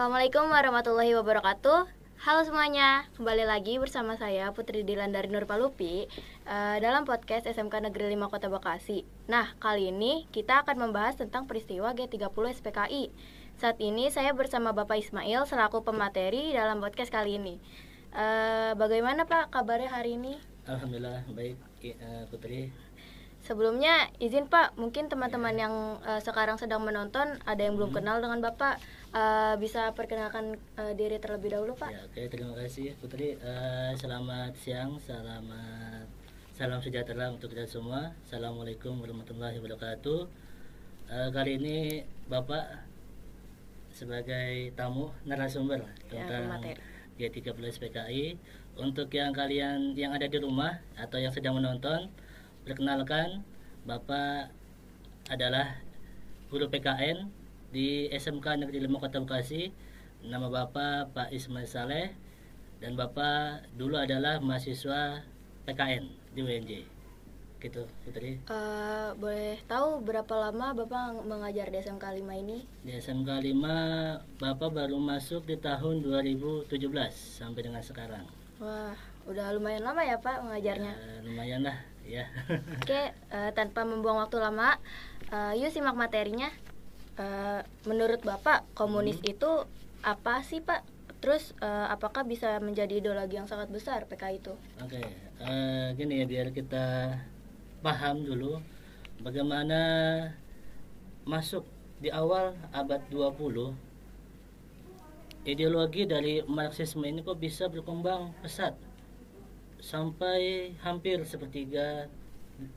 Assalamualaikum warahmatullahi wabarakatuh. Halo semuanya, kembali lagi bersama saya Putri Dilan dari Nurpalupi dalam podcast SMK Negeri 5 Kota Bekasi. Nah, kali ini kita akan membahas tentang peristiwa G30 SPKI. Saat ini saya bersama Bapak Ismail selaku pemateri dalam podcast kali ini. Bagaimana Pak kabarnya hari ini? Alhamdulillah baik, Putri. Sebelumnya izin Pak, mungkin teman-teman yang sekarang sedang menonton ada yang belum kenal dengan Bapak. Bisa perkenalkan diri terlebih dahulu Pak. Ya, oke, terima kasih Putri. Selamat siang, salam sejahtera untuk kita semua. Assalamualaikum warahmatullahi wabarakatuh. Kali ini Bapak sebagai tamu narasumber tentang G30 SPKI. Untuk yang kalian yang ada di rumah atau yang sedang menonton, perkenalkan, Bapak adalah guru PKN di SMK Negeri 5 Kota Bekasi. Nama Bapak Pak Ismail Saleh, dan Bapak dulu adalah mahasiswa PKN di UNJ. Gitu, Putri. Boleh tahu berapa lama Bapak mengajar di SMK 5 ini? Di SMK 5 Bapak baru masuk di tahun 2017 sampai dengan sekarang. Wah, udah lumayan lama ya Pak mengajarnya. Lumayan lah, ya. Oke, tanpa membuang waktu lama, yuk simak materinya. Menurut Bapak, komunis itu apa sih Pak? Terus apakah bisa menjadi ideologi yang sangat besar PKI itu? Oke, gini ya, biar kita paham dulu bagaimana masuk di awal abad 20 ideologi dari Marxisme ini kok bisa berkembang pesat sampai hampir sepertiga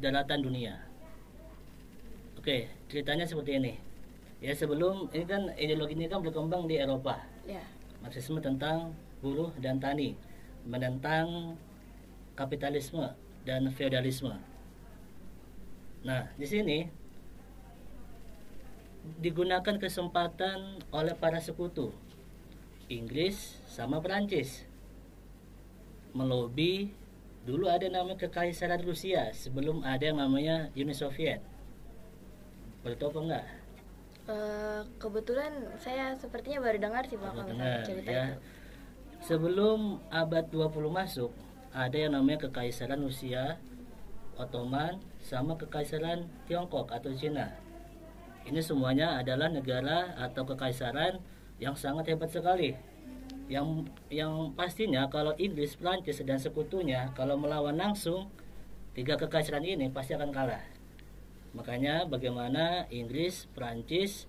daratan dunia. Oke, ceritanya seperti ini. Ya, sebelum ini kan ideologi ini kan berkembang di Eropa. Ya. Marxisme tentang buruh dan tani, menentang kapitalisme dan feodalisme. Nah, di sini digunakan kesempatan oleh para sekutu Inggris sama Perancis melobi. Dulu ada namanya Kekaisaran Rusia sebelum ada yang namanya Uni Soviet. Betul apa enggak? Kebetulan saya sepertinya baru dengar sih Pak cerita ya. itu. Sebelum abad 20 masuk, ada yang namanya Kekaisaran Rusia, Ottoman, sama Kekaisaran Tiongkok atau Cina. Ini semuanya adalah negara atau kekaisaran yang sangat hebat sekali. Yang pastinya kalau Inggris, Prancis dan sekutunya kalau melawan langsung, tiga kekaisaran ini pasti akan kalah. Makanya bagaimana Inggris, Prancis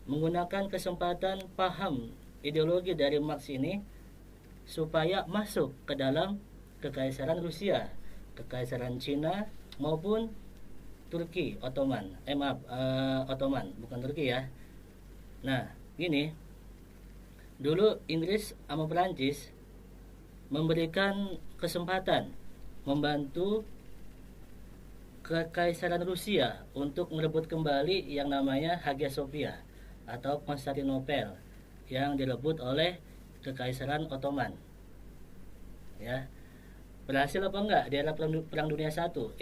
menggunakan kesempatan paham ideologi dari Marx ini supaya masuk ke dalam Kekaisaran Rusia, Kekaisaran Cina maupun Turki Ottoman. Ottoman, bukan Turki ya. Nah, gini. Dulu Inggris sama Prancis memberikan kesempatan membantu Kekaisaran Rusia untuk merebut kembali yang namanya Hagia Sophia atau Konstantinopel yang direbut oleh Kekaisaran Ottoman. Ya. Berhasil apa enggak di era Perang Dunia I?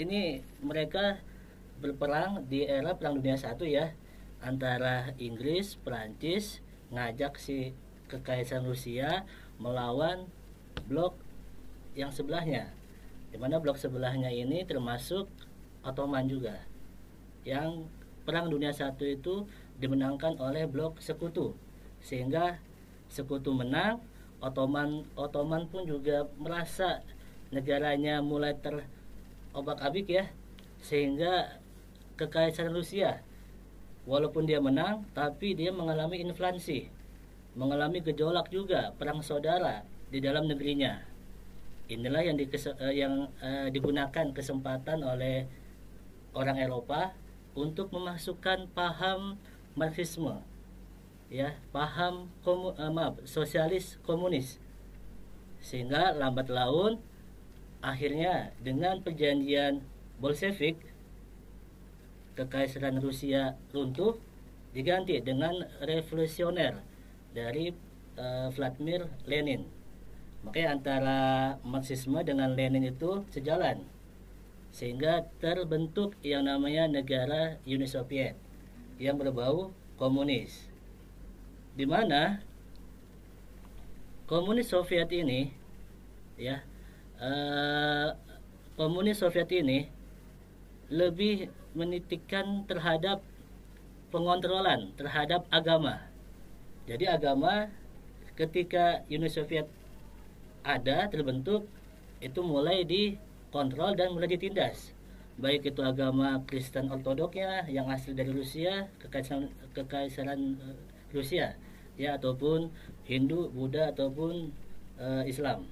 Ini mereka berperang di era Perang Dunia I ya, antara Inggris, Prancis ngajak si Kekaisaran Rusia melawan blok yang sebelahnya, di mana blok sebelahnya ini termasuk Ottoman juga, yang Perang Dunia I itu dimenangkan oleh blok sekutu, sehingga sekutu menang. Ottoman pun juga merasa negaranya mulai terobak-abik ya, sehingga Kekaisaran Rusia walaupun dia menang tapi dia mengalami inflasi, mengalami gejolak juga, perang saudara di dalam negerinya. Inilah yang digunakan kesempatan oleh orang Eropa untuk memasukkan paham Marxisme, ya, paham sosialis komunis, sehingga lambat laun akhirnya dengan perjanjian Bolshevik Kekaisaran Rusia runtuh, diganti dengan revolusioner dari Vladimir Lenin. Makanya antara Marxisme dengan Lenin itu sejalan, sehingga terbentuk yang namanya negara Uni Soviet yang berbau komunis. di mana komunis Soviet ini ya komunis Soviet ini lebih menitikkan terhadap pengontrolan terhadap agama. Jadi agama ketika Uni Soviet ada terbentuk itu mulai dikontrol dan mulai ditindas. Baik itu agama Kristen Ortodoknya yang asli dari Rusia, kekaisaran Rusia ya, ataupun Hindu, Buddha ataupun Islam.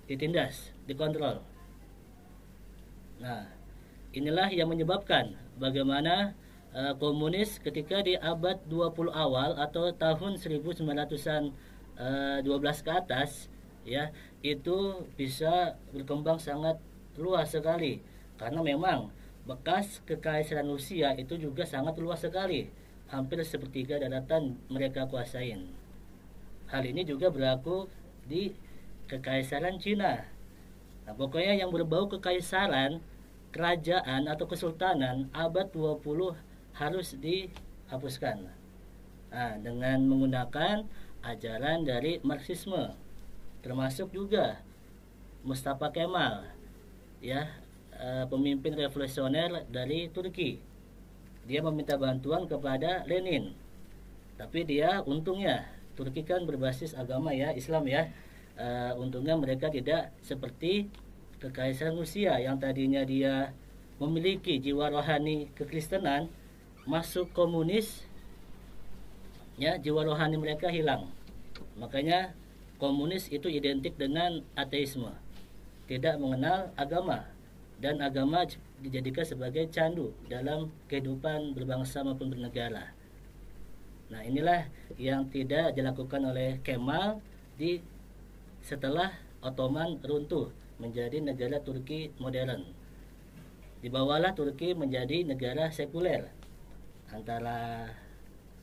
Ditindas, dikontrol. Nah, inilah yang menyebabkan bagaimana komunis ketika di abad 20 awal atau tahun 1900-an 12 ke atas ya, itu bisa berkembang sangat luas sekali karena memang bekas kekaisaran Rusia itu juga sangat luas sekali, hampir sepertiga daratan mereka kuasain. Hal ini juga berlaku di kekaisaran Cina. Nah, pokoknya yang berbau kekaisaran, kerajaan atau kesultanan abad 20 harus dihapuskan. Nah, dengan menggunakan ajaran dari Marxisme, termasuk juga Mustafa Kemal, ya, pemimpin revolusioner dari Turki. Dia meminta bantuan kepada Lenin, tapi dia untungnya Turki kan berbasis agama ya, Islam ya. Untungnya mereka tidak seperti kekaisaran Rusia yang tadinya dia memiliki jiwa rohani kekristenan, masuk komunis ya, jiwa rohani mereka hilang. Makanya komunis itu identik dengan ateisme, tidak mengenal agama, dan agama dijadikan sebagai candu dalam kehidupan berbangsa maupun bernegara. Nah, inilah yang tidak dilakukan oleh Kemal setelah Ottoman runtuh menjadi negara Turki modern. Dibawalah Turki menjadi negara sekuler. Antara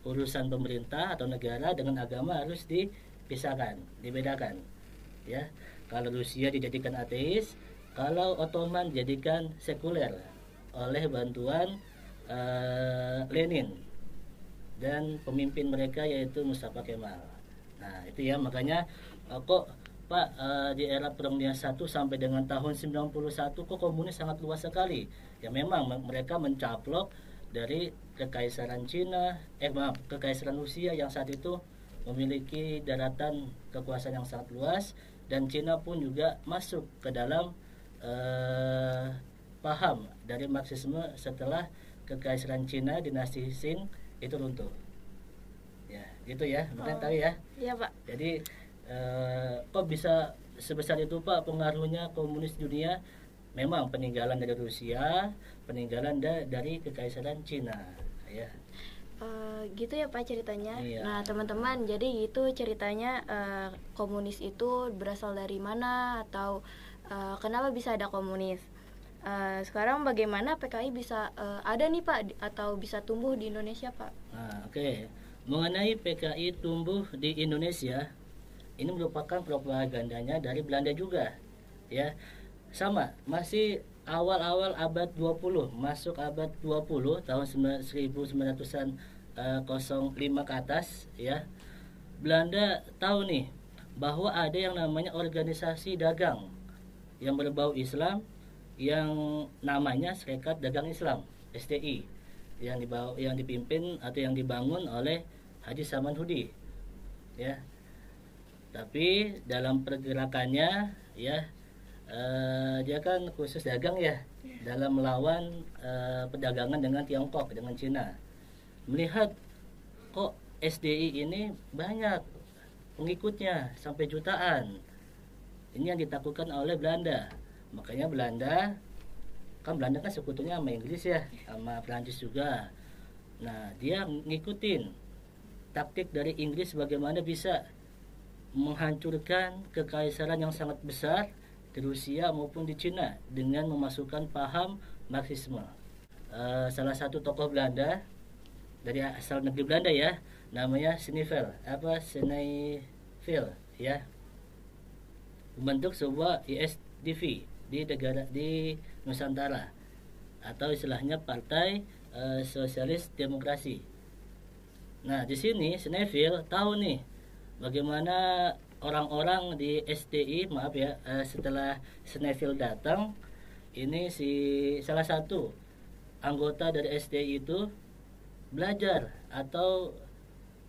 urusan pemerintah atau negara dengan agama harus dipisahkan, dibedakan. Ya, kalau Rusia dijadikan ateis, kalau Ottoman dijadikan sekuler oleh bantuan Lenin dan pemimpin mereka yaitu Mustafa Kemal. Nah, itu ya, makanya kok Pak di era Perang Dunia I sampai dengan tahun 91 kok komunis sangat luas sekali. Ya memang mereka mencaplok dari kekaisaran Cina, kekaisaran Rusia yang saat itu memiliki daratan kekuasaan yang sangat luas, dan Cina pun juga masuk ke dalam paham dari Marxisme setelah kekaisaran Cina dinasti Qing itu runtuh. Ya, gitu ya, mungkin tahu ya. Iya, Pak. Jadi kok bisa sebesar itu Pak pengaruhnya komunis dunia? Memang peninggalan dari Rusia, peninggalan dari kekaisaran Cina, ya. Gitu ya Pak ceritanya. Iya. Nah teman-teman, jadi gitu ceritanya, komunis itu berasal dari mana atau kenapa bisa ada komunis. Sekarang bagaimana PKI bisa ada nih Pak atau bisa tumbuh di Indonesia Pak? Nah, oke. Mengenai PKI tumbuh di Indonesia, ini merupakan propagandanya dari Belanda juga, ya. Sama, masih awal-awal abad 20, masuk abad 20 tahun 1900-an 05 ke atas ya. Belanda tahu nih bahwa ada yang namanya organisasi dagang yang berbau Islam yang namanya Serikat Dagang Islam, SDI, yang dipimpin atau yang dibangun oleh Haji Samanhudi. Ya. Tapi dalam pergerakannya ya, dia kan khusus dagang ya, dalam melawan perdagangan dengan Tiongkok, dengan Cina. Melihat kok SDI ini banyak pengikutnya sampai jutaan, ini yang ditakutkan oleh Belanda. Makanya Belanda kan sekutunya sama Inggris ya, sama Prancis juga. Nah, dia ngikutin taktik dari Inggris bagaimana bisa menghancurkan kekaisaran yang sangat besar di Rusia maupun di Cina dengan memasukkan paham Marxisme. Salah satu tokoh Belanda dari asal negeri Belanda ya, namanya Schnevel ya, membentuk sebuah ISDV di Nusantara, atau istilahnya Partai Sosialis Demokrasi. Nah, di sini Sneville tahu nih bagaimana orang-orang di STI, maaf ya, setelah Sneville datang, ini si salah satu anggota dari STI itu belajar atau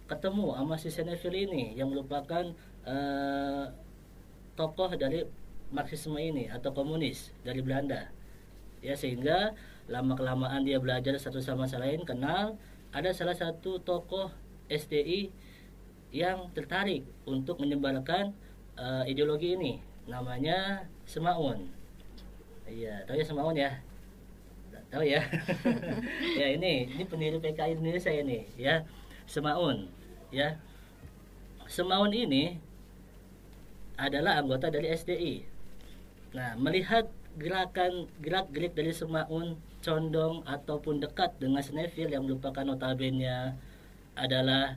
ketemu sama si Sneville ini yang merupakan eh, tokoh dari Marxisme ini atau komunis dari Belanda. Ya, sehingga lama kelamaan dia belajar satu sama lain, kenal, ada salah satu tokoh STI yang tertarik untuk menyebarkan ideologi ini, namanya Semaun. Iya, tahu ya Semaun ya? Tahu ya? Ya, ini pendiri PKI Indonesia ini ya, Semaun ya. Semaun ini adalah anggota dari SDI. Nah, melihat gerak-gerik dari Semaun condong ataupun dekat dengan Sneville yang merupakan notabene adalah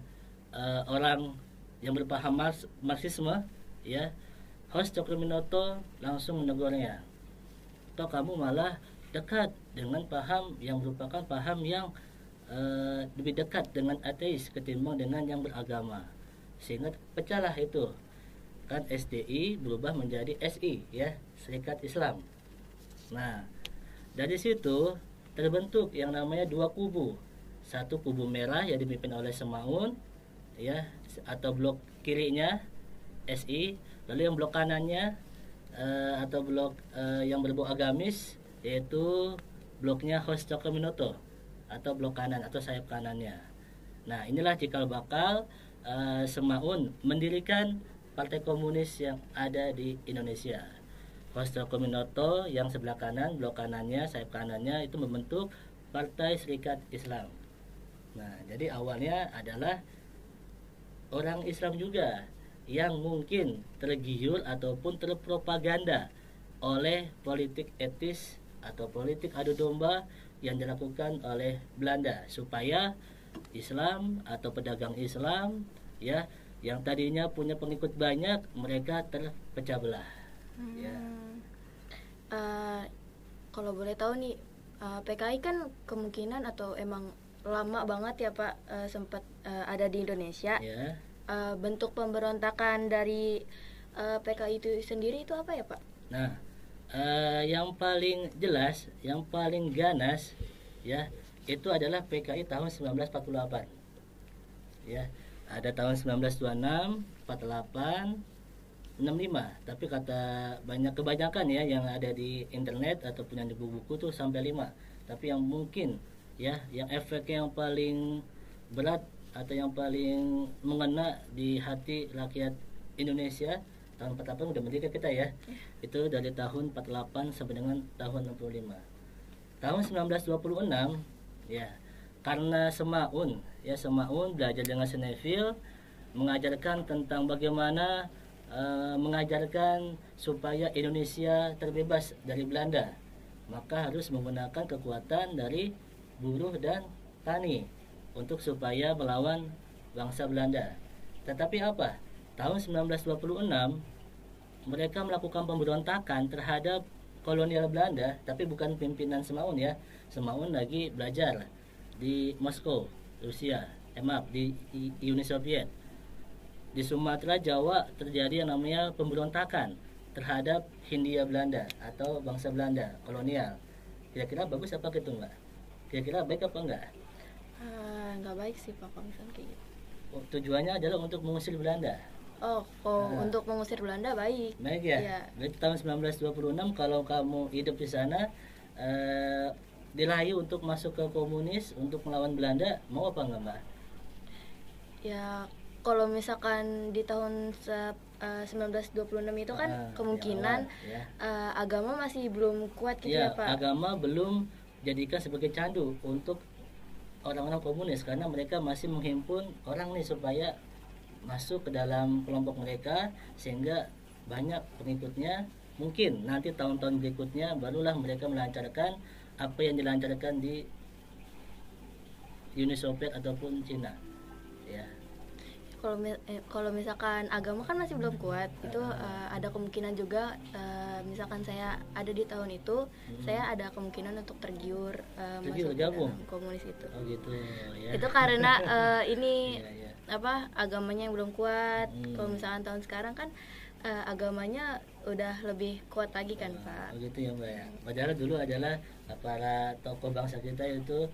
orang yang berpaham Marxisme, ya, host Cokroaminoto langsung menegurnya. Toh kamu malah dekat dengan paham yang merupakan paham yang lebih dekat dengan ateis ketimbang dengan yang beragama, sehingga pecahlah itu kan, SDI berubah menjadi SI ya, Serikat Islam. Nah, dari situ terbentuk yang namanya dua kubu. Satu kubu merah yang dipimpin oleh Semaun ya, atau blok kirinya SI, lalu yang blok kanannya atau blok yang berbau agamis, yaitu bloknya host Cokroaminoto atau blok kanan atau sayap kanannya. Nah, inilah cikal bakal Semaun mendirikan partai komunis yang ada di Indonesia. Host Cokroaminoto yang sebelah kanan, blok kanannya, sayap kanannya itu membentuk Partai Serikat Islam. Nah, jadi awalnya adalah orang Islam juga yang mungkin tergiur ataupun terpropaganda oleh politik etis atau politik adu domba yang dilakukan oleh Belanda, supaya Islam atau pedagang Islam ya, yang tadinya punya pengikut banyak, mereka terpecah belah. Ya. Kalau boleh tahu nih, PKI kan kemungkinan atau emang lama banget ya Pak sempat ada di Indonesia. Ya. Bentuk pemberontakan dari PKI itu sendiri itu apa ya Pak? Nah, yang paling jelas, yang paling ganas ya, itu adalah PKI tahun 1948. Ya, ada tahun 1926, 48, 65, tapi kata kebanyakan ya yang ada di internet ataupun yang di buku-buku tuh sampai 5. Tapi yang mungkin ya, yang efek yang paling berat atau yang paling mengena di hati rakyat Indonesia tahun 48 udah merdeka kita ya. Itu dari tahun 48 sampai dengan tahun 65. Tahun 1926 ya, karena Semaun belajar dengan Sneville, mengajarkan tentang bagaimana mengajarkan supaya Indonesia terbebas dari Belanda, maka harus menggunakan kekuatan dari buruh dan tani untuk supaya melawan bangsa Belanda. Tetapi apa? Tahun 1926 mereka melakukan pemberontakan terhadap kolonial Belanda, tapi bukan pimpinan Semaun ya. Semaun lagi belajar di Moskow, Rusia, maaf, di Uni Soviet. Di Sumatera, Jawa terjadi yang namanya pemberontakan terhadap Hindia Belanda atau bangsa Belanda kolonial. Kira-kira bagus apa gitu Mbak? Kira-kira baik apa enggak? Nggak baik sih Pak kalau misalnya kayak gitu. Tujuannya adalah untuk mengusir Belanda. Untuk mengusir Belanda baik. Baik ya. Berarti tahun 1926 kalau kamu hidup di sana dirayu untuk masuk ke komunis untuk melawan Belanda, mau apa enggak Mbak? Ya, kalau misalkan di tahun 1926 itu kan kemungkinan agama masih belum kuat gitu ya Pak. Agama belum jadikan sebagai candu untuk orang-orang komunis, karena mereka masih menghimpun orang nih supaya masuk ke dalam kelompok mereka, sehingga banyak pengikutnya. Mungkin nanti tahun-tahun berikutnya barulah mereka melancarkan apa yang dilancarkan di Uni Soviet ataupun Cina ya. kalau misalkan agama kan masih belum kuat, itu ada kemungkinan juga misalkan saya ada di tahun itu, saya ada kemungkinan untuk tergiur masuk ke gabung dalam komunis itu. Oh gitu ya. Itu karena ini Iya, iya. agamanya yang belum kuat. Kalau misalkan tahun sekarang kan agamanya udah lebih kuat lagi kan, Pak. Oh gitu ya Mbak ya. Padahal dulu adalah para tokoh bangsa kita itu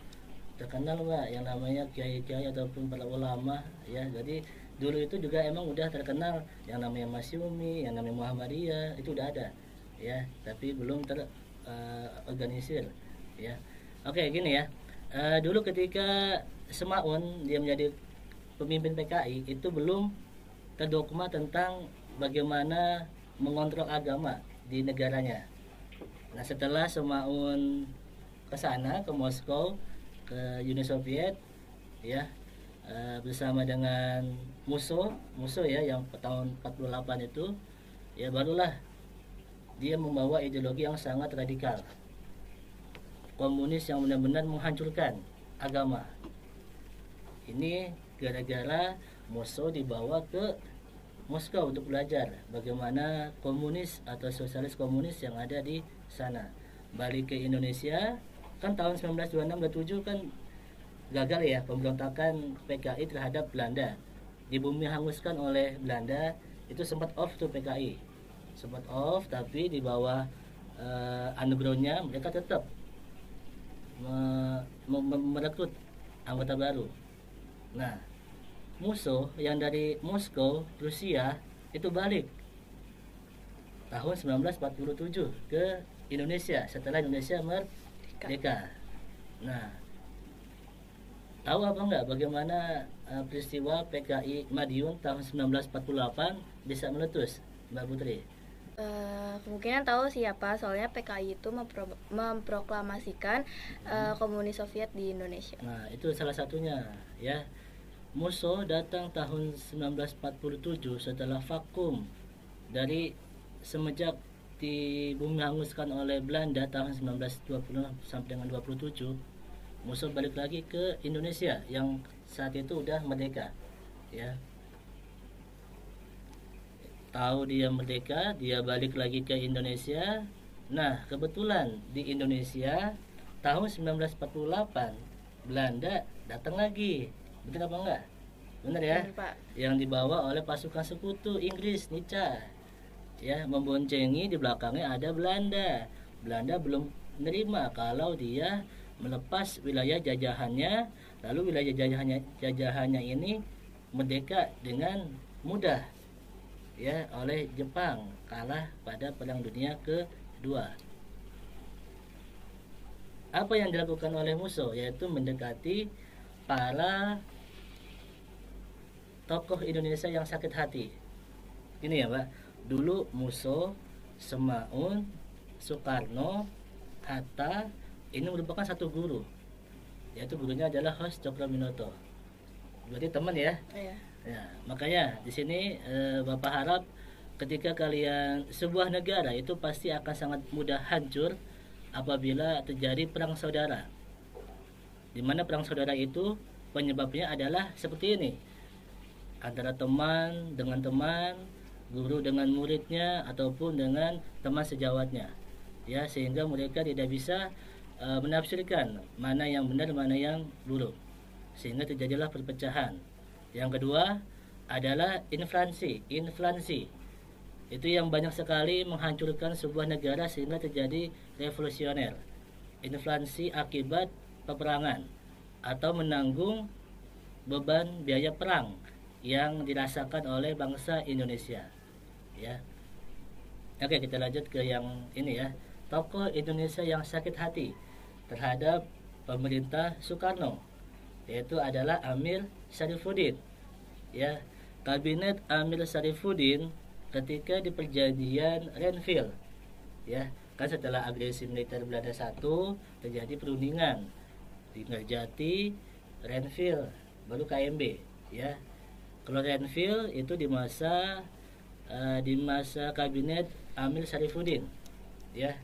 terkenal Mbak, yang namanya kiai-kiai ataupun para ulama ya. Jadi dulu itu juga emang udah terkenal yang namanya Masyumi, yang namanya Muhammadiyah, itu udah ada ya, tapi belum terorganisir ya. Oke gini ya. Dulu ketika Semaun dia menjadi pemimpin PKI itu belum terdogma tentang bagaimana mengontrol agama di negaranya. Nah setelah Semaun ke sana, ke Moskow, ke Uni Soviet ya, bersama dengan Musso ya, yang tahun 48 itu ya, barulah dia membawa ideologi yang sangat radikal, komunis yang benar-benar menghancurkan agama. Ini gara-gara Musso dibawa ke Moskow untuk belajar bagaimana komunis atau sosialis komunis yang ada di sana. Balik ke Indonesia kan tahun 1926-27 kan gagal ya pemberontakan PKI terhadap Belanda. Di bumi hanguskan oleh Belanda, itu sempat off tuh PKI. Sempat off, tapi di bawah undergroundnya mereka tetap merekrut anggota baru. Nah, Musso yang dari Moskow, Rusia itu balik tahun 1947 ke Indonesia setelah Indonesia merdeka. Nah, tahu apa enggak bagaimana peristiwa PKI Madiun tahun 1948 bisa meletus, Mbak Putri? Kemungkinan tahu siapa, soalnya PKI itu memproklamasikan komunis Soviet di Indonesia. Nah, itu salah satunya ya. Musso datang tahun 1947 setelah vakum dari semenjak di bumi hanguskan oleh Belanda tahun 1920 sampai dengan 27. Musso balik lagi ke Indonesia yang saat itu udah merdeka ya. Tahu dia merdeka, dia balik lagi ke Indonesia. Nah, kebetulan di Indonesia tahun 1948 Belanda datang lagi. Betul apa enggak? Benar ya? Benar, Pak. Yang dibawa oleh pasukan sekutu Inggris, Nica. Ya, memboncengi, di belakangnya ada Belanda. Belanda belum menerima kalau dia melepas wilayah jajahannya, lalu wilayah jajahannya ini merdeka dengan mudah ya oleh Jepang, kalah pada Perang Dunia Kedua. Apa yang dilakukan oleh Musso yaitu mendekati para tokoh Indonesia yang sakit hati. Ini ya Pak, dulu Musso, Semaun, Soekarno, Hatta ini merupakan satu guru, yaitu gurunya adalah Hos Cokroaminoto. Berarti teman ya? Iya. Ya, makanya di sini Bapak harap ketika kalian sebuah negara itu pasti akan sangat mudah hancur apabila terjadi perang saudara. Di mana perang saudara itu penyebabnya adalah seperti ini. Antara teman dengan teman, guru dengan muridnya ataupun dengan teman sejawatnya. Ya, sehingga mereka tidak bisa menafsirkan mana yang benar, mana yang buruk. Sehingga terjadilah perpecahan. Yang kedua adalah inflasi. Itu yang banyak sekali menghancurkan sebuah negara sehingga terjadi revolusioner. Inflasi akibat peperangan atau menanggung beban biaya perang yang dirasakan oleh bangsa Indonesia. Ya. Oke, kita lanjut ke yang ini ya. Tokoh Indonesia yang sakit hati terhadap pemerintah Soekarno yaitu adalah Amir Syarifuddin. Ya, kabinet Amir Syarifuddin ketika di perjanjian Renville, ya, kan setelah agresi militer Belanda 1 terjadi perundingan di Ngerjati, Renville, baru KMB, ya. Kalau Renville itu di masa kabinet Amir Syarifuddin, ya.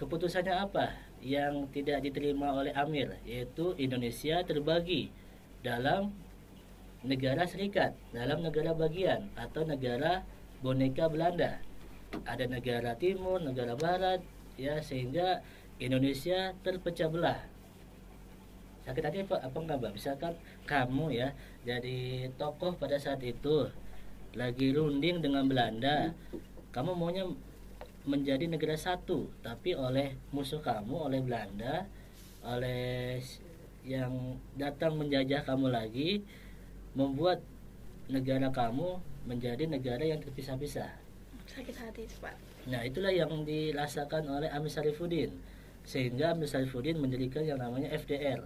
Keputusannya apa yang tidak diterima oleh Amir, yaitu Indonesia terbagi dalam negara serikat dalam negara bagian atau negara boneka Belanda. Ada negara timur, negara barat, ya, sehingga Indonesia terpecah belah. Sakit hati apa enggak, Mbak? Misalkan kamu ya jadi tokoh pada saat itu lagi runding dengan Belanda, kamu maunya menjadi negara satu, tapi oleh musuh kamu, oleh Belanda, oleh yang datang menjajah kamu lagi, membuat negara kamu menjadi negara yang terpisah-pisah. Sakit hati itu, Pak. Nah, itulah yang dirasakan oleh Amir Syarifuddin, sehingga Amir Syarifuddin mendirikan yang namanya FDR,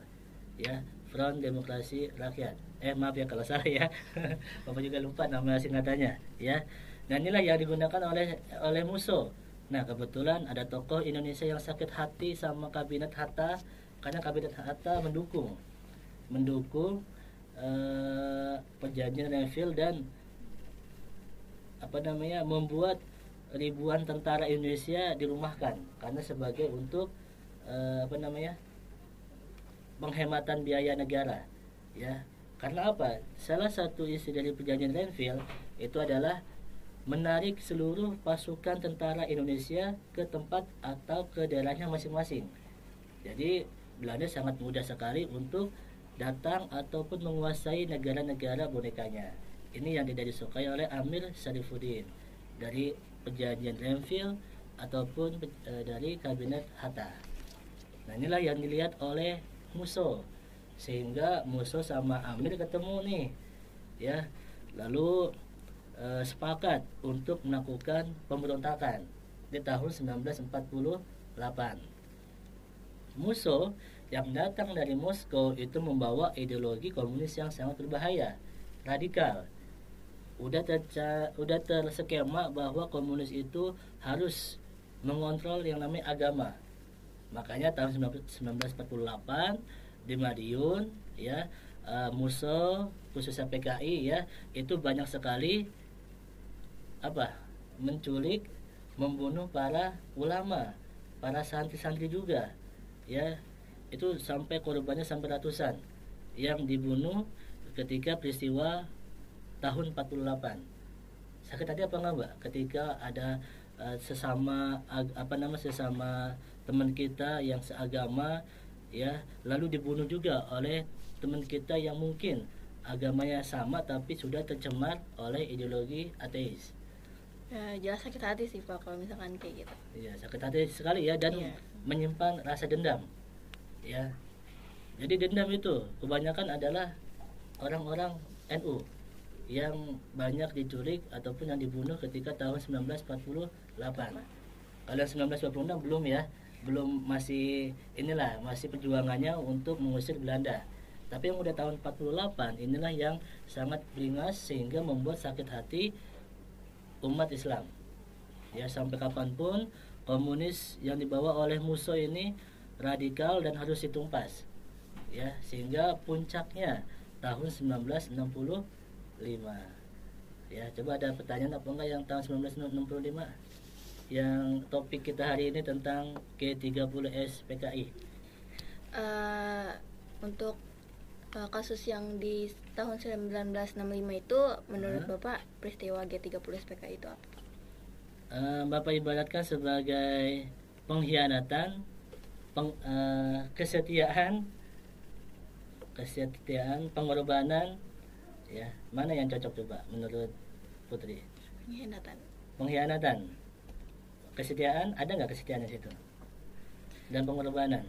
ya, Front Demokrasi Rakyat. Maaf ya kalau salah ya. Bapak juga lupa nama singkatannya, ya. Dan inilah yang digunakan oleh musuh. Nah, kebetulan ada tokoh Indonesia yang sakit hati sama kabinet Hatta, karena kabinet Hatta mendukung perjanjian Renville dan membuat ribuan tentara Indonesia dirumahkan karena sebagai untuk penghematan biaya negara, ya. Karena apa? Salah satu isi dari perjanjian Renville itu adalah menarik seluruh pasukan tentara Indonesia ke tempat atau ke daerahnya masing-masing. Jadi Belanda sangat mudah sekali untuk datang ataupun menguasai negara-negara bonekanya. Ini yang tidak disukai oleh Amir Syarifuddin dari perjanjian Renville ataupun dari kabinet Hatta. Nah, inilah yang dilihat oleh musuh, sehingga musuh sama Amir ketemu nih, ya. Lalu sepakat untuk melakukan pemberontakan di tahun 1948. Musuh yang datang dari Moskow itu membawa ideologi komunis yang sangat berbahaya, radikal. Udah terskema bahwa komunis itu harus mengontrol yang namanya agama. Makanya tahun 1948 di Madiun, ya, musuh khususnya PKI, ya, itu banyak sekali menculik, membunuh para ulama, para santri-santri juga, ya. Itu sampai korbannya sampai ratusan yang dibunuh ketika peristiwa tahun 48. Sakit hati apa enggak, Mbak, ketika ada sesama teman kita yang seagama, ya, lalu dibunuh juga oleh teman kita yang mungkin agamanya sama tapi sudah tercemar oleh ideologi ateis. Ya, jelas sakit hati sih, Pak, kalau misalkan kayak gitu. Iya, sakit hati sekali, ya, dan menyimpan rasa dendam, ya. Jadi dendam itu kebanyakan adalah orang-orang NU yang banyak diculik ataupun yang dibunuh ketika tahun 1948. Kalau 1926 belum, ya, masih perjuangannya untuk mengusir Belanda. Tapi yang udah tahun 48 inilah yang sangat beringas sehingga membuat sakit hati umat Islam, ya. Sampai kapanpun komunis yang dibawa oleh musuh ini radikal dan harus ditumpas, ya, sehingga puncaknya tahun 1965, ya. Coba ada pertanyaan apa enggak yang tahun 1965 yang topik kita hari ini tentang G30S PKI? Untuk kasus yang di tahun 1965 itu menurut Bapak peristiwa G30S PKI itu apa? Bapak ibaratkan sebagai pengkhianatan, kesetiaan, pengorbanan, ya. Mana yang cocok coba menurut Putri? Pengkhianatan. Kesetiaan, ada nggak kesetiaan di situ? Dan pengorbanan?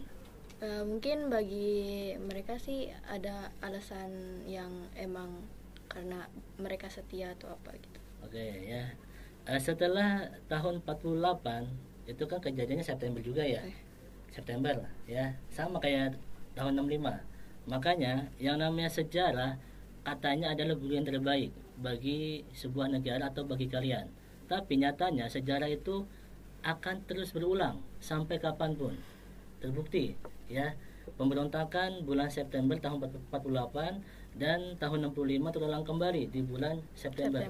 Mungkin bagi mereka sih ada alasan yang emang karena mereka setia atau apa gitu. Oke, ya. Setelah tahun 48 itu kan kejadiannya September juga, ya. September, ya. Sama kayak tahun 65. Makanya yang namanya sejarah katanya adalah guru yang terbaik bagi sebuah negara atau bagi kalian. Tapi nyatanya sejarah itu akan terus berulang sampai kapanpun. Terbukti, ya, pemberontakan bulan September tahun 48 dan tahun 65 terulang kembali di bulan September.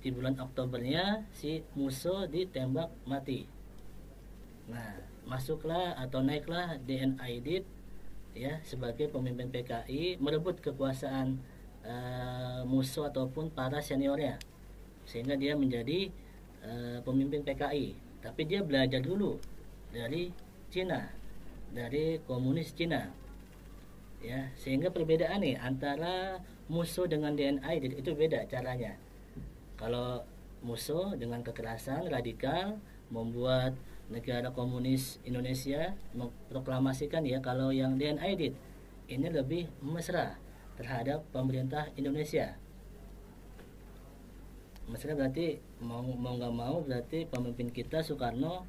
Di bulan Oktobernya si musuh ditembak mati. Nah, masuklah atau naiklah DN Aidit, ya, sebagai pemimpin PKI, merebut kekuasaan musuh ataupun para seniornya, sehingga dia menjadi pemimpin PKI. Tapi dia belajar dulu dari Cina, dari komunis Cina, ya. Sehingga perbedaan nih antara musuh dengan DNI itu beda caranya. Kalau musuh dengan kekerasan radikal membuat negara komunis Indonesia memproklamasikan, ya. Kalau yang DNI ini lebih mesra terhadap pemerintah Indonesia. Mesra berarti mau nggak mau berarti pemimpin kita Soekarno,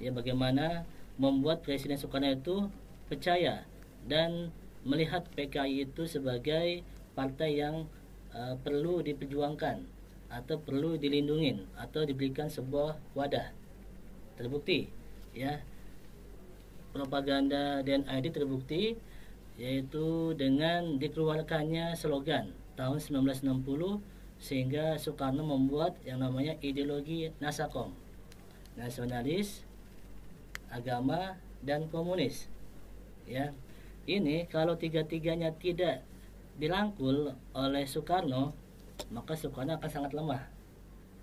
ya, bagaimana membuat Presiden Soekarno itu percaya dan melihat PKI itu sebagai partai yang perlu diperjuangkan atau perlu dilindungi atau diberikan sebuah wadah. Terbukti, ya, propaganda DNI terbukti, yaitu dengan dikeluarkannya slogan tahun 1960, sehingga Soekarno membuat yang namanya ideologi Nasakom, nasionalis, agama, dan komunis, ya. Ini kalau tiga-tiganya tidak dirangkul oleh Soekarno, maka Soekarno akan sangat lemah,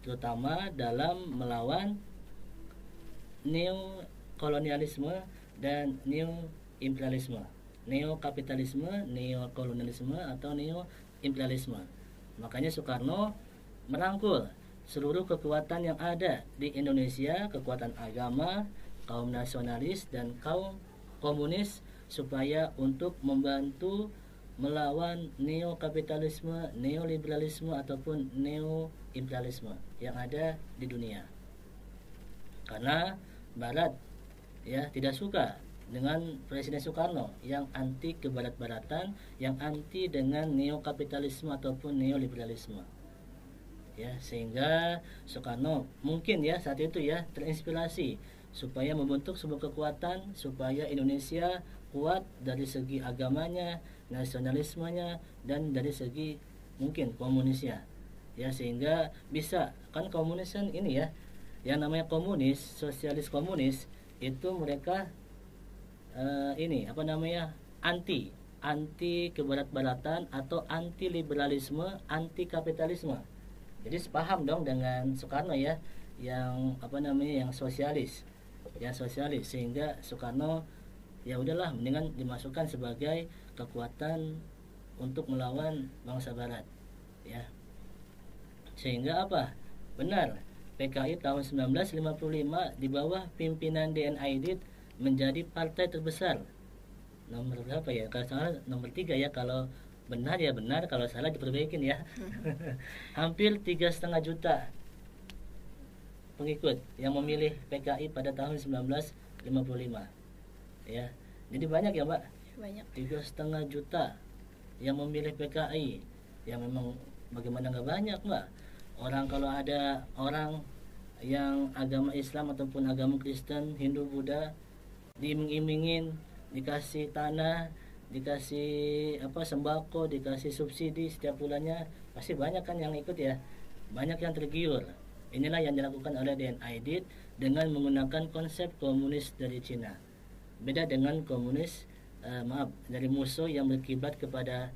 terutama dalam melawan neokolonialisme dan neoimperialisme, neokapitalisme, neokolonialisme atau neoimperialisme. Makanya Soekarno merangkul seluruh kekuatan yang ada di Indonesia, kekuatan agama, kaum nasionalis dan kaum komunis, supaya untuk membantu melawan neokapitalisme, neoliberalisme ataupun neoimperialisme yang ada di dunia. Karena Barat, ya, tidak suka dengan Presiden Soekarno yang anti kebarat-baratan, yang anti dengan neokapitalisme ataupun neoliberalisme, ya. Sehingga Soekarno mungkin, ya, saat itu, ya, terinspirasi supaya membentuk sebuah kekuatan supaya Indonesia kuat dari segi agamanya, nasionalismenya, dan dari segi mungkin komunisnya, ya. Sehingga bisa, kan komunis kan ini, ya, yang namanya komunis, sosialis komunis itu mereka ini apa namanya, anti kebarat-baratan atau anti liberalisme, anti kapitalisme. Jadi sepaham dong dengan Soekarno, ya, yang apa namanya, yang sosialis, sehingga Soekarno, ya udahlah, mendingan dimasukkan sebagai kekuatan untuk melawan bangsa Barat, ya. Sehingga apa? Benar, PKI tahun 1955 di bawah pimpinan DNI menjadi partai terbesar. Nomor berapa ya? Kalau salah nomor 3, ya. Kalau benar ya benar, kalau salah diperbaikin, ya. Hampir 3,5 juta pengikut yang memilih PKI pada tahun 1955, ya. Jadi banyak, ya, Mbak. Banyak. 3,5 juta yang memilih PKI. Ya memang bagaimana nggak banyak, Mbak. Orang kalau ada orang yang agama Islam ataupun agama Kristen, Hindu, Buddha, diiming-imingin, dikasih tanah, dikasih sembako, dikasih subsidi setiap bulannya, pasti banyak kan yang ikut, ya. Banyak yang tergiur. Inilah yang dilakukan oleh DNI dengan menggunakan konsep komunis dari Cina. Beda dengan komunis dari musuh yang berkiblat kepada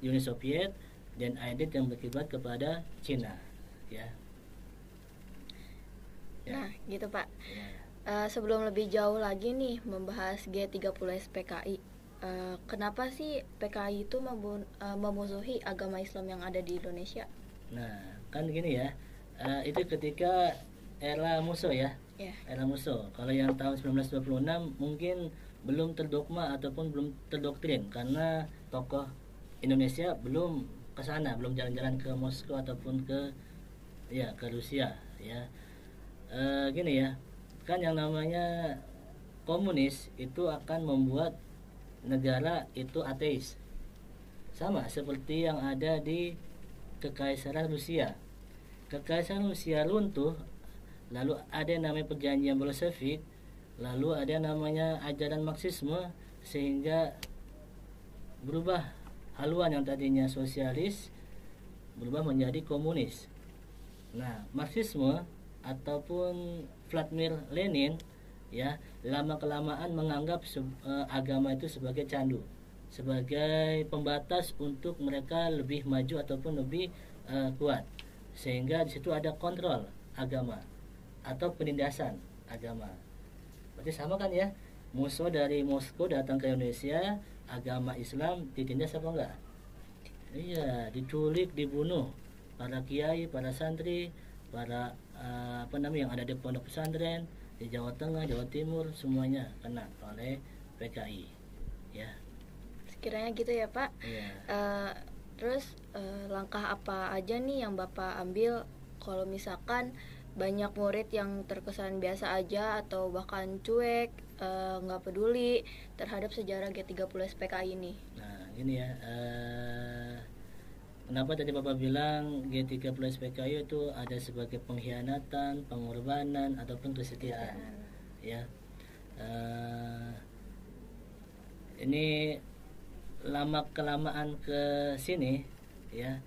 Uni Soviet, DNI yang berkiblat kepada Cina, ya. Nah, gitu, Pak. Ya. Sebelum lebih jauh lagi nih membahas G30S PKI, kenapa sih PKI itu memusuhi agama Islam yang ada di Indonesia? Nah, kan gini, ya, itu ketika era musuh, ya. Yeah. Era musuh. Kalau yang tahun 1926 mungkin belum terdogma ataupun belum terdoktrin, karena tokoh Indonesia belum ke sana, belum jalan-jalan ke Moskow ataupun ke Rusia, ya. Gini, ya, kan yang namanya komunis itu akan membuat negara itu ateis, sama seperti yang ada di Kekaisaran Rusia. Kekaisaran Rusia runtuh, lalu ada yang namanya perjanjian Bolshevik, lalu ada yang namanya ajaran Marxisme, sehingga berubah haluan yang tadinya sosialis berubah menjadi komunis. Nah, Marxisme ataupun Vladimir Lenin, ya, lama kelamaan menganggap agama itu sebagai candu, sebagai pembatas untuk mereka lebih maju ataupun lebih kuat, sehingga di situ ada kontrol agama atau penindasan agama. Berarti sama kan ya, musuh dari Moskow datang ke Indonesia, agama Islam ditindas apa enggak? Iya, diculik, dibunuh para kiai, para santri, para yang ada di pondok pesantren di Jawa Tengah, Jawa Timur, semuanya kena oleh PKI. Ya. Sekiranya gitu ya Pak. Iya. Terus langkah apa aja nih yang Bapak ambil kalau misalkan banyak murid yang terkesan biasa aja atau bahkan cuek, nggak peduli terhadap sejarah G30 SPKI ini? Nah, ini ya. Kenapa tadi Bapak bilang G30 SPKI itu ada sebagai pengkhianatan, pengorbanan ataupun kesetiaan? Ya. Ini lama kelamaan ke sini ya,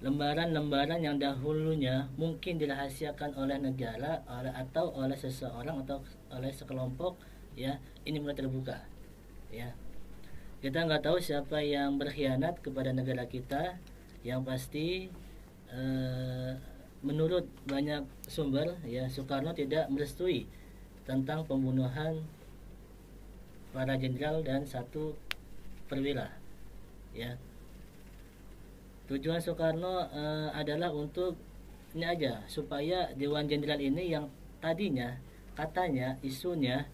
lembaran-lembaran yang dahulunya mungkin dirahasiakan oleh negara atau oleh seseorang atau oleh sekelompok ya, ini mulai terbuka ya. Kita nggak tahu siapa yang berkhianat kepada negara kita. Yang pasti menurut banyak sumber ya, Soekarno tidak merestui tentang pembunuhan para jenderal dan satu perwira ya. Tujuan Soekarno adalah untuk ini aja, supaya Dewan Jenderal ini yang tadinya katanya isunya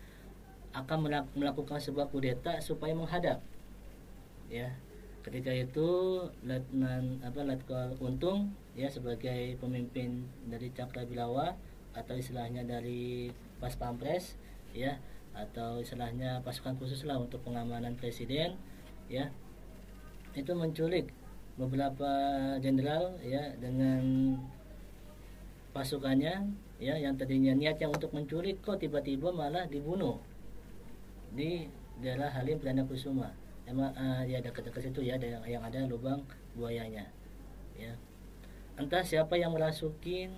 akan melakukan sebuah kudeta supaya menghadap ya. Ketika itu Letkol Untung ya sebagai pemimpin dari Cakrabilawa atau istilahnya dari Pas Pampres ya, atau istilahnya pasukan khusus lah untuk pengamanan presiden ya, itu menculik beberapa jenderal ya dengan pasukannya ya, yang tadinya niatnya untuk menculik kok tiba-tiba malah dibunuh di daerah Halim Perdana Kusuma. Emang ya dekat-dekat situ ya, ada yang ada lubang buayanya ya. Entah siapa yang merasukin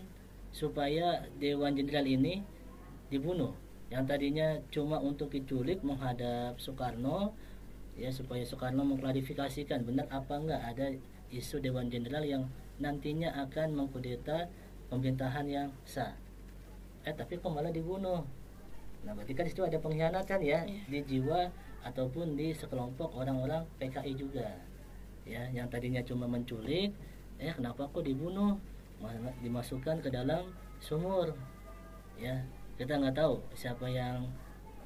supaya Dewan Jenderal ini dibunuh, yang tadinya cuma untuk diculik menghadap Soekarno ya, supaya Soekarno mengklarifikasikan benar apa enggak ada isu Dewan Jenderal yang nantinya akan mengkudeta pemerintahan yang sah. Tapi kok malah dibunuh. Nah, berarti kan itu ada pengkhianatan ya, di jiwa ataupun di sekelompok orang-orang PKI juga ya, yang tadinya cuma menculik kenapa kok dibunuh, dimasukkan ke dalam sumur ya. Kita nggak tahu siapa yang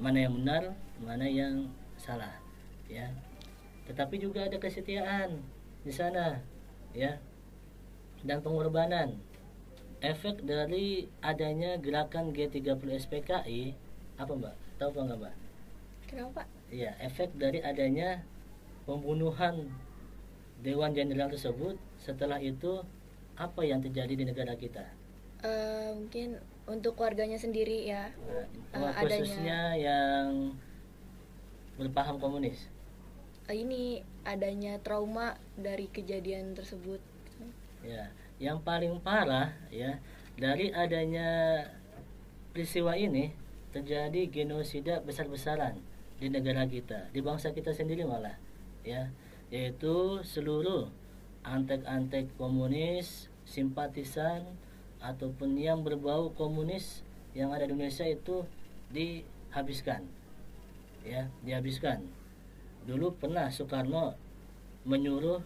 mana yang benar, mana yang salah ya. Tetapi juga ada kesetiaan di sana ya, dan pengorbanan. Efek dari adanya gerakan G30 SPKI apa Mbak? Tahu apa nggak Mbak? Kenapa? Iya, efek dari adanya pembunuhan Dewan Jenderal tersebut, setelah itu apa yang terjadi di negara kita? Mungkin untuk warganya sendiri ya, khususnya adanya yang berpaham komunis. Ini adanya trauma dari kejadian tersebut. Ya, yang paling parah ya, dari adanya peristiwa ini terjadi genosida besar-besaran di negara kita, di bangsa kita sendiri malah ya, yaitu seluruh antek-antek komunis, simpatisan ataupun yang berbau komunis yang ada di Indonesia itu dihabiskan ya, dihabiskan. Dulu pernah Soekarno menyuruh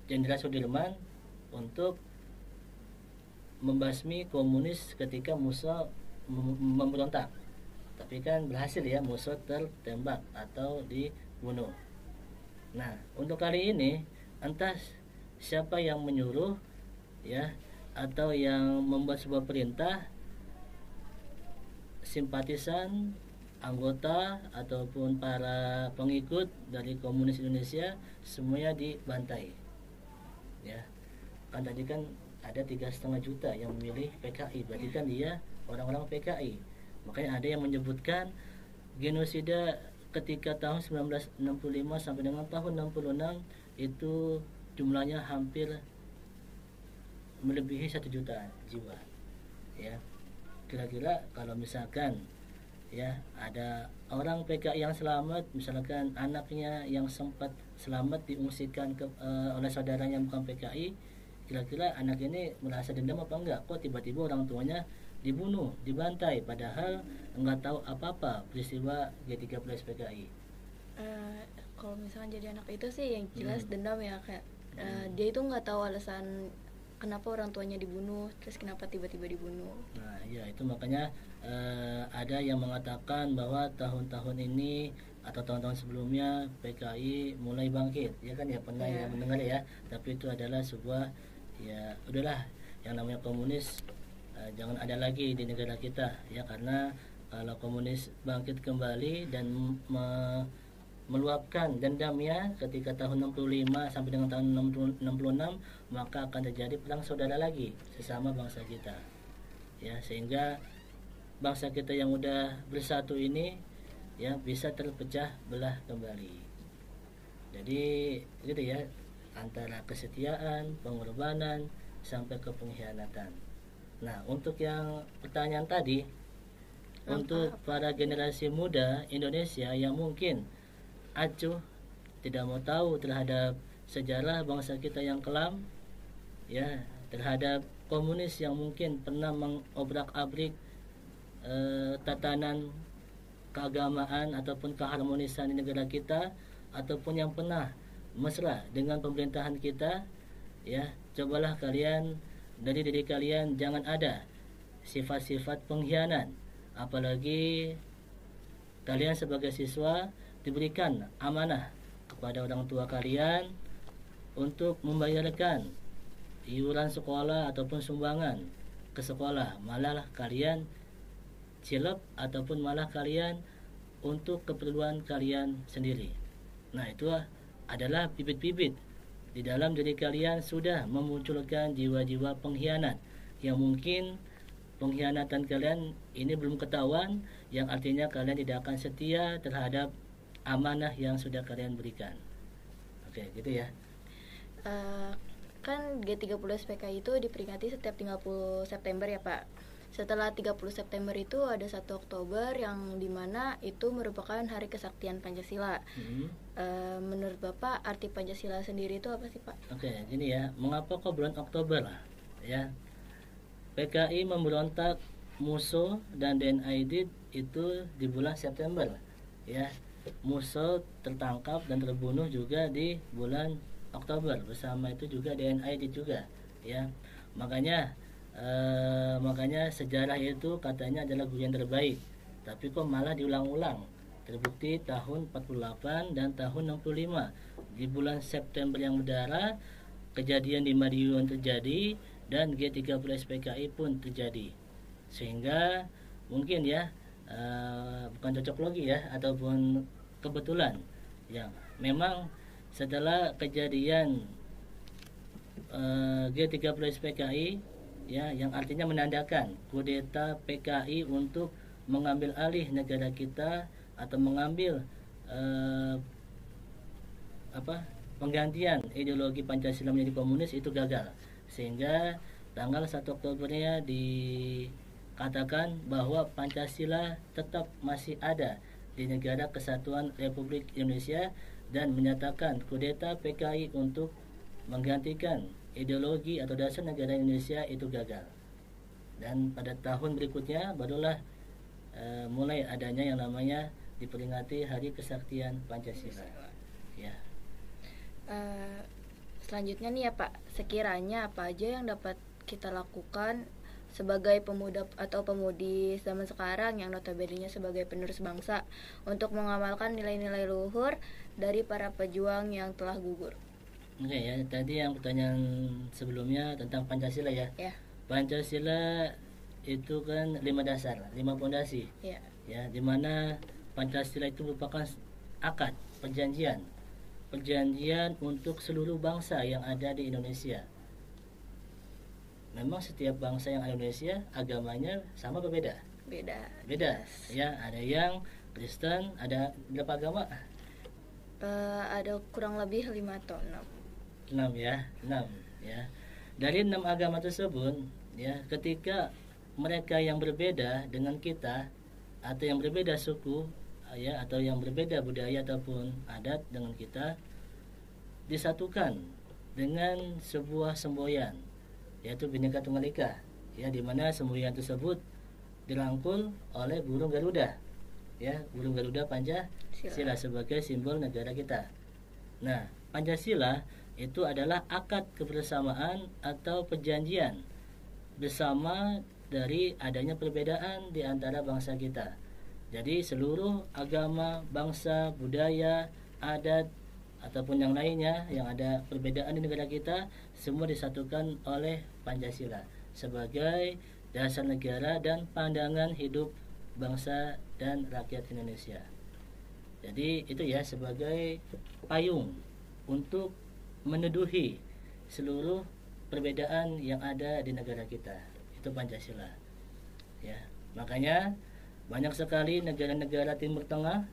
Jenderal Sudirman untuk membasmi komunis ketika Musa memberontak, tapi kan berhasil ya, Musa tertembak atau dibunuh. Nah, untuk kali ini entah siapa yang menyuruh ya, atau yang membuat sebuah perintah, simpatisan, anggota ataupun para pengikut dari komunis Indonesia semuanya dibantai ya. Kan tadi kan ada 3,5 juta yang memilih PKI, berarti kan dia orang-orang PKI. Makanya ada yang menyebutkan genosida ketika tahun 1965 sampai dengan tahun 66 itu jumlahnya hampir melebihi 1 juta jiwa ya. Kira-kira kalau misalkan ya ada orang PKI yang selamat, misalkan anaknya yang sempat selamat diungsikan oleh saudaranya yang bukan PKI, kira-kira anak ini merasa dendam apa enggak, kok tiba-tiba orang tuanya dibunuh, dibantai, padahal enggak tahu apa-apa peristiwa G13 PKI. Kalau misalkan jadi anak itu sih yang jelas dendam ya, kayak dia itu nggak tahu alasan kenapa orang tuanya dibunuh, terus kenapa tiba-tiba dibunuh. Nah, ya itu makanya ada yang mengatakan bahwa tahun-tahun ini atau tahun-tahun sebelumnya PKI mulai bangkit, ya kan ya, pernah ya mendengar ya. Tapi itu adalah sebuah, ya udahlah, yang namanya komunis jangan ada lagi di negara kita, ya, karena kalau komunis bangkit kembali dan meluapkan dendamnya ketika tahun 65 sampai dengan tahun 66, maka akan terjadi perang saudara lagi sesama bangsa kita, ya, sehingga bangsa kita yang udah bersatu ini ya bisa terpecah belah kembali. Jadi gitu ya, antara kesetiaan, pengorbanan sampai ke pengkhianatan. Nah, untuk yang pertanyaan tadi, untuk para generasi muda Indonesia yang mungkin acuh, tidak mau tahu terhadap sejarah bangsa kita yang kelam, ya, terhadap komunis yang mungkin pernah mengobrak-abrik tatanan keagamaan ataupun keharmonisan di negara kita, ataupun yang pernah mesra dengan pemerintahan kita, ya, cobalah kalian dari diri kalian jangan ada sifat-sifat pengkhianat, apalagi kalian sebagai siswa diberikan amanah kepada orang tua kalian untuk membayarkan iuran sekolah ataupun sumbangan ke sekolah, malah kalian cilep ataupun malah kalian untuk keperluan kalian sendiri. Nah, itu adalah bibit-bibit di dalam diri kalian sudah memunculkan jiwa-jiwa pengkhianat yang mungkin pengkhianatan kalian ini belum ketahuan, yang artinya kalian tidak akan setia terhadap amanah yang sudah kalian berikan. Oke, gitu ya. Kan G13 PKI itu diperingati setiap 30 September ya Pak. Setelah 30 September itu ada 1 Oktober yang dimana itu merupakan Hari Kesaktian Pancasila. Menurut Bapak arti Pancasila sendiri itu apa sih Pak? Oke, gini ya, mengapa kok bulan Oktober ya? PKI memberontak Musso dan DNID itu di bulan September, ya. Musso tertangkap dan terbunuh juga di bulan Oktober, bersama itu juga DNID juga, ya. Makanya sejarah itu katanya adalah guru yang terbaik, tapi kok malah diulang-ulang. Terbukti tahun 48 dan tahun 65 di bulan September yang berdarah, kejadian di Madiun terjadi dan G13 PKI pun terjadi, sehingga mungkin ya bukan cocok logi ya ataupun kebetulan ya, memang setelah kejadian G13 PKI ya, yang artinya menandakan kudeta PKI untuk mengambil alih negara kita atau mengambil penggantian ideologi Pancasila menjadi komunis itu gagal, sehingga tanggal 1 Oktobernya dikatakan bahwa Pancasila tetap masih ada di Negara Kesatuan Republik Indonesia dan menyatakan kudeta PKI untuk menggantikan ideologi atau dasar negara Indonesia itu gagal. Dan pada tahun berikutnya barulah mulai adanya yang namanya diperingati Hari Kesaktian Pancasila. Ya. Selanjutnya nih ya Pak, sekiranya apa aja yang dapat kita lakukan sebagai pemuda atau pemudi zaman sekarang yang notabene sebagai penerus bangsa untuk mengamalkan nilai-nilai luhur dari para pejuang yang telah gugur. Oke ya, tadi yang pertanyaan sebelumnya tentang Pancasila ya. Ya. Pancasila itu kan 5 dasar, 5 fondasi. Ya. Ya, di mana Pancasila itu merupakan akad perjanjian untuk seluruh bangsa yang ada di Indonesia. Memang setiap bangsa yang ada di Indonesia agamanya sama berbeda? Beda. Ya, ada yang Kristen, ada berapa agama? Ada kurang lebih 5 atau 6. 6 ya. Dari 6 agama tersebut ya, ketika mereka yang berbeda dengan kita atau yang berbeda suku, ya, atau yang berbeda budaya ataupun adat dengan kita disatukan dengan sebuah semboyan, yaitu Bhinneka Tunggal Ika, ya, di mana semboyan tersebut dirangkul oleh burung Garuda, ya, burung Garuda Pancasila sebagai simbol negara kita. Nah, Pancasila itu adalah akad kebersamaan atau perjanjian bersama dari adanya perbedaan di antara bangsa kita. Jadi seluruh agama, bangsa, budaya, adat ataupun yang lainnya yang ada perbedaan di negara kita semua disatukan oleh Pancasila sebagai dasar negara dan pandangan hidup bangsa dan rakyat Indonesia. Jadi itu ya sebagai payung untuk meneduhi seluruh perbedaan yang ada di negara kita. Itu Pancasila. Ya, makanya banyak sekali negara-negara Timur Tengah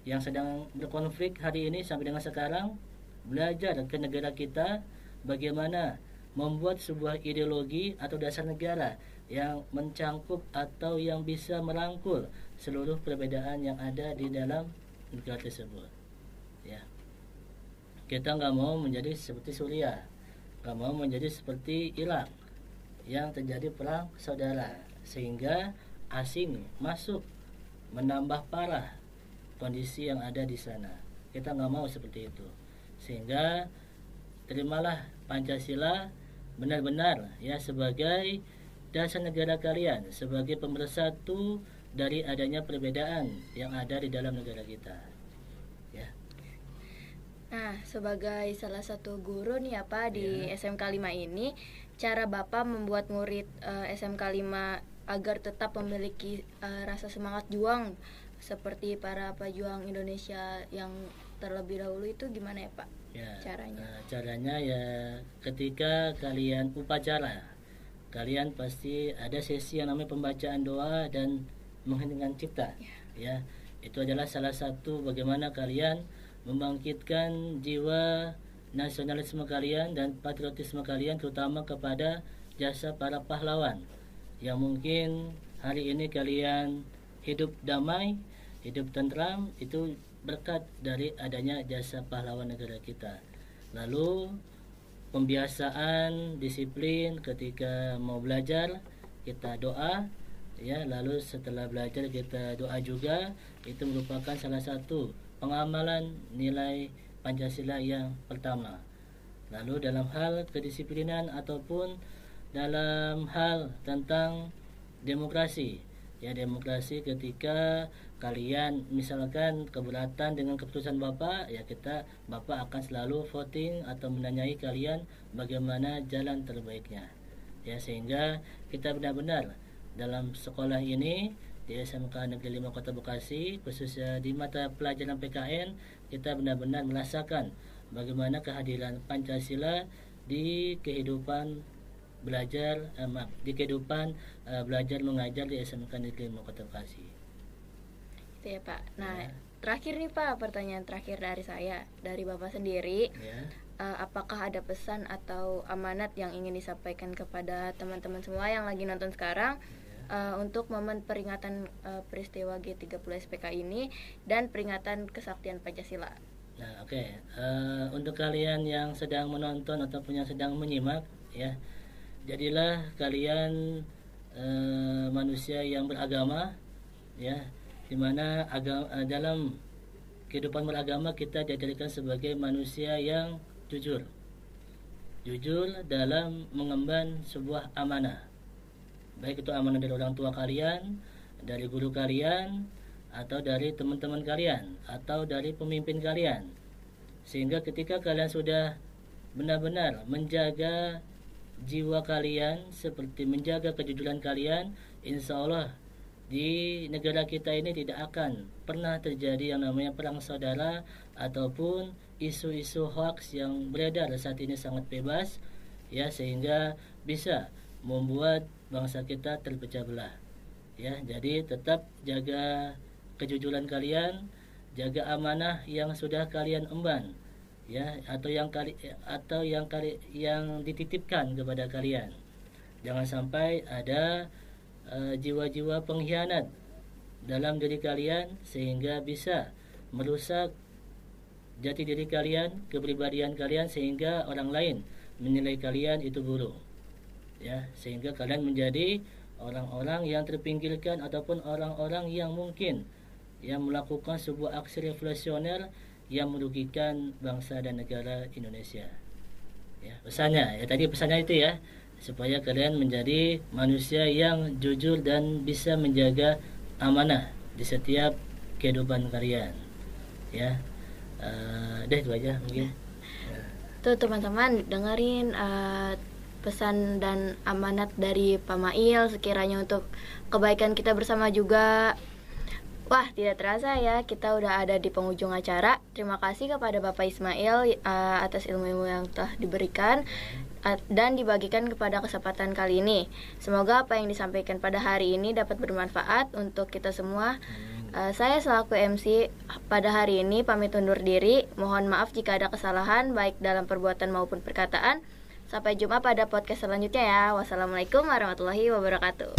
yang sedang berkonflik hari ini sampai dengan sekarang belajar ke negara kita bagaimana membuat sebuah ideologi atau dasar negara yang mencangkup atau yang bisa merangkul seluruh perbedaan yang ada di dalam negara tersebut. Ya, kita nggak mau menjadi seperti Suriah, nggak mau menjadi seperti Irak yang terjadi perang saudara sehingga asing masuk menambah parah kondisi yang ada di sana. Kita nggak mau seperti itu. Sehingga terimalah Pancasila benar-benar ya sebagai dasar negara kalian, sebagai pemersatu dari adanya perbedaan yang ada di dalam negara kita. Ya. Nah, sebagai salah satu guru nih ya Pak di SMK 5 ini, cara Bapak membuat murid SMK 5 agar tetap memiliki rasa semangat juang seperti para pejuang Indonesia yang terlebih dahulu itu gimana ya Pak? Ya, caranya? Caranya ya ketika kalian upacara, kalian pasti ada sesi yang namanya pembacaan doa dan mengheningkan cipta. Ya, itu adalah salah satu bagaimana kalian membangkitkan jiwa nasionalisme kalian dan patriotisme kalian terutama kepada jasa para pahlawan yang mungkin hari ini kalian hidup damai, hidup tentram itu berkat dari adanya jasa pahlawan negara kita. Lalu pembiasaan disiplin ketika mau belajar kita doa ya, lalu setelah belajar kita doa juga. Itu merupakan salah satu pengamalan nilai Pancasila yang pertama. Lalu dalam hal kedisiplinan ataupun dalam hal tentang demokrasi, ya demokrasi ketika kalian misalkan keberatan dengan keputusan Bapak, ya Bapak akan selalu voting atau menanyai kalian bagaimana jalan terbaiknya. Ya, sehingga kita benar-benar dalam sekolah ini di SMK Negeri 5 Kota Bekasi, khususnya di mata pelajaran PKN, kita benar-benar merasakan bagaimana kehadiran Pancasila di kehidupan belajar belajar mengajar di SMK Negeri 5 Kota Bekasi. Itu ya Pak. Nah, terakhir nih Pak, pertanyaan terakhir dari saya, dari Bapak sendiri, apakah ada pesan atau amanat yang ingin disampaikan kepada teman-teman semua yang lagi nonton sekarang untuk momen peringatan peristiwa G30 SPK ini dan peringatan kesaktian Pancasila? Nah, untuk kalian yang sedang menonton ataupun yang sedang menyimak, ya, jadilah kalian manusia yang beragama, ya, dimana dalam kehidupan beragama kita diajarkan sebagai manusia yang jujur dalam mengemban sebuah amanah, baik itu amanah dari orang tua kalian, dari guru kalian, atau dari teman-teman kalian, atau dari pemimpin kalian. Sehingga ketika kalian sudah benar-benar menjaga jiwa kalian seperti menjaga kejujuran kalian, insya Allah di negara kita ini tidak akan pernah terjadi yang namanya perang saudara ataupun isu-isu hoax yang beredar saat ini sangat bebas, ya, sehingga bisa membuat bangsa kita terpecah belah. Ya, jadi tetap jaga kejujuran kalian, jaga amanah yang sudah kalian emban, ya, atau yang dititipkan kepada kalian. Jangan sampai ada jiwa-jiwa pengkhianat dalam diri kalian sehingga bisa merusak jati diri kalian, kepribadian kalian, sehingga orang lain menilai kalian itu buruk, ya, sehingga kalian menjadi orang-orang yang terpinggirkan ataupun orang-orang yang mungkin yang melakukan sebuah aksi revolusioner yang merugikan bangsa dan negara Indonesia. Ya, pesannya ya tadi pesannya itu ya, supaya kalian menjadi manusia yang jujur dan bisa menjaga amanah di setiap kehidupan kalian. Ya, itu aja mungkin. Tuh teman-teman dengerin pesan dan amanat dari Pak Mail sekiranya untuk kebaikan kita bersama juga. Wah, tidak terasa ya kita udah ada di penghujung acara. Terima kasih kepada Bapak Ismail atas ilmu yang telah diberikan dan dibagikan kepada kesempatan kali ini. Semoga apa yang disampaikan pada hari ini dapat bermanfaat untuk kita semua. Saya selaku MC pada hari ini pamit undur diri. Mohon maaf jika ada kesalahan baik dalam perbuatan maupun perkataan. Sampai jumpa pada podcast selanjutnya ya. Wassalamualaikum warahmatullahi wabarakatuh.